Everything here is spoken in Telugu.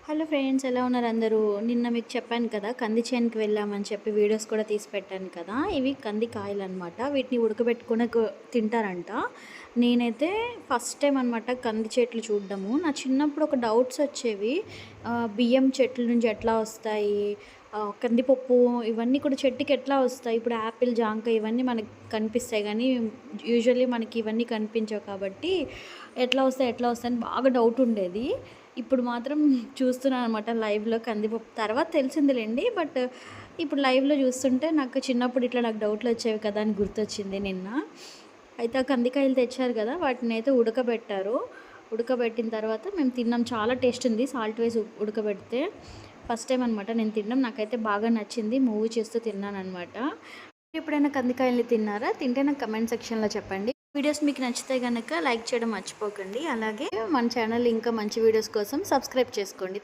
హలో ఫ్రెండ్స్, ఎలా ఉన్నారు అందరూ? నిన్న మీకు చెప్పాను కదా, కంది చేనుకి వెళ్ళామని చెప్పి వీడియోస్ కూడా తీసి పెట్టాను కదా. ఇవి కంది కాయలు అనమాట. వీటిని ఉడకబెట్టుకుని తింటారంట. నేనైతే ఫస్ట్ టైం అనమాట కంది చెట్లు చూడడము. నా చిన్నప్పుడు ఒక డౌట్స్ వచ్చేవి. బియ్యం చెట్ల నుంచి ఎట్లా వస్తాయి, కందిపప్పు ఇవన్నీ కూడా చెట్టుకి ఎట్లా వస్తాయి. ఇప్పుడు యాపిల్, జాంకాయ ఇవన్నీ మనకి కనిపిస్తాయి కానీ యూజువల్లీ మనకి ఇవన్నీ కనిపించవు కాబట్టి ఎట్లా వస్తాయి అని బాగా డౌట్ ఉండేది. ఇప్పుడు మాత్రం చూస్తున్నాను అనమాట లైవ్‌లో కందిపప్పు. తర్వాత తెలిసిందిలెండి. బట్ ఇప్పుడు లైవ్‌లో చూస్తుంటే నాకు చిన్నప్పుడు ఇట్లా నాకు డౌట్‌లొచ్చేవి కదా అని గుర్తొచ్చింది నిన్న. అయితే ఆ కందికాయలు తెచ్చారు కదా! వాటినైతే ఉడకబెట్టారు. ఉడకబెట్టిన తర్వాత మేము తిన్నాం. చాలా టేస్ట్ ఉంది సాల్ట్ వేసి ఉడకబెడితే. ఫస్ట్ టైం అనమాట నేను తినడం. నాకైతే బాగా నచ్చింది. మూవీ చూస్తూ తిన్నాననమాట. ఎప్పుడైనా కందికాయల్ని తిన్నారా? తింటే నాకు కమెంట్ సెక్షన్‌లో చెప్పండి. వీడియోస్ మీకు నచ్చితే గనక లైక్ చేయడం మర్చిపోకండి. అలాగే మన ఛానల్ ఇంకా మంచి వీడియోస్ కోసం సబ్స్క్రైబ్ చేసుకోండి.